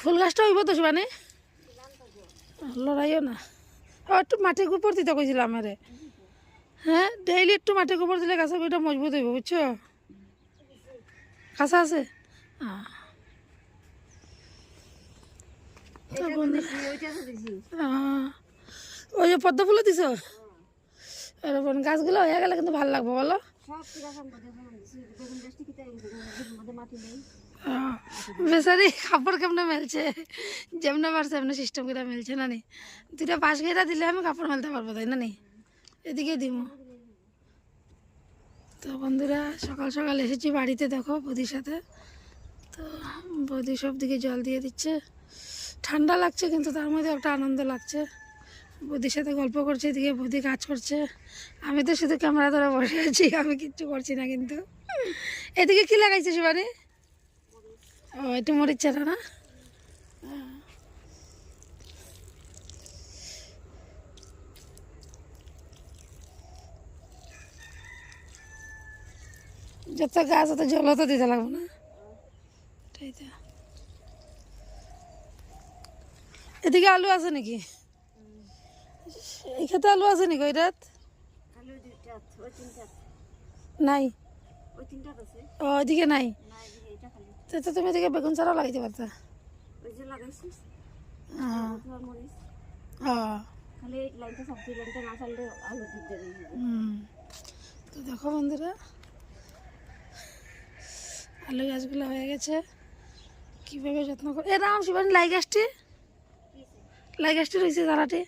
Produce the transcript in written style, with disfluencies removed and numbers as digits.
ফুল গাছটা হইব তো মানে লড়াইও না একটু মাটি গোবর দিতে কইছিলাম আমারে হ্যাঁ ডেইলি একটু মাটি গোবর দিলে গাছের গুঁড়িটা মজবুত হইব বুঝছো কাঁচা আছে ওই যে পদ্ম ফুলও দিছ এরকম গাছগুলো হয়ে গেলে কিন্তু ভালো লাগবে বলো বেচারি কাপড় কেমনে মেলছে যেমনে পারছে এমনি সিস্টেম করে মেলছে না নি দুটা পাশ ঘেরা দিলে আমি কাপড় মেলতে পারবো তাই না নি এদিকে দিব তো বন্ধুরা সকাল সকাল এসেছি বাড়িতে দেখো বৌদির সাথে তো বৌদি সব দিকে জল দিয়ে দিচ্ছে ঠান্ডা লাগছে কিন্তু তার মধ্যে একটা আনন্দ লাগছে বৌদির সাথে গল্প করছে এদিকে বৌদি কাজ করছে আমি তো শুধু ক্যামেরা ধরে বসে আছি আমি কিচ্ছু করছি না কিন্তু এদিকে কি লাগাইছে শিবানী ও একটু মরিচ চারা না যত গাছ অত জল তো দিতে লাগবে না তাই তো এদিকে আলু আছে নাকি এই খেতে আলু আছে নাকি ওইটাত নাই ও ওইদিকে নাই তো তুমি এদিকে বেগুন চারাও লাগাইতে পারতা তো দেখো বন্ধুরা আলু গাছগুলো হয়ে গেছে কীভাবে যত্ন করে এ রাম শিবানী লাই গাছটি রয়েছে তারাটি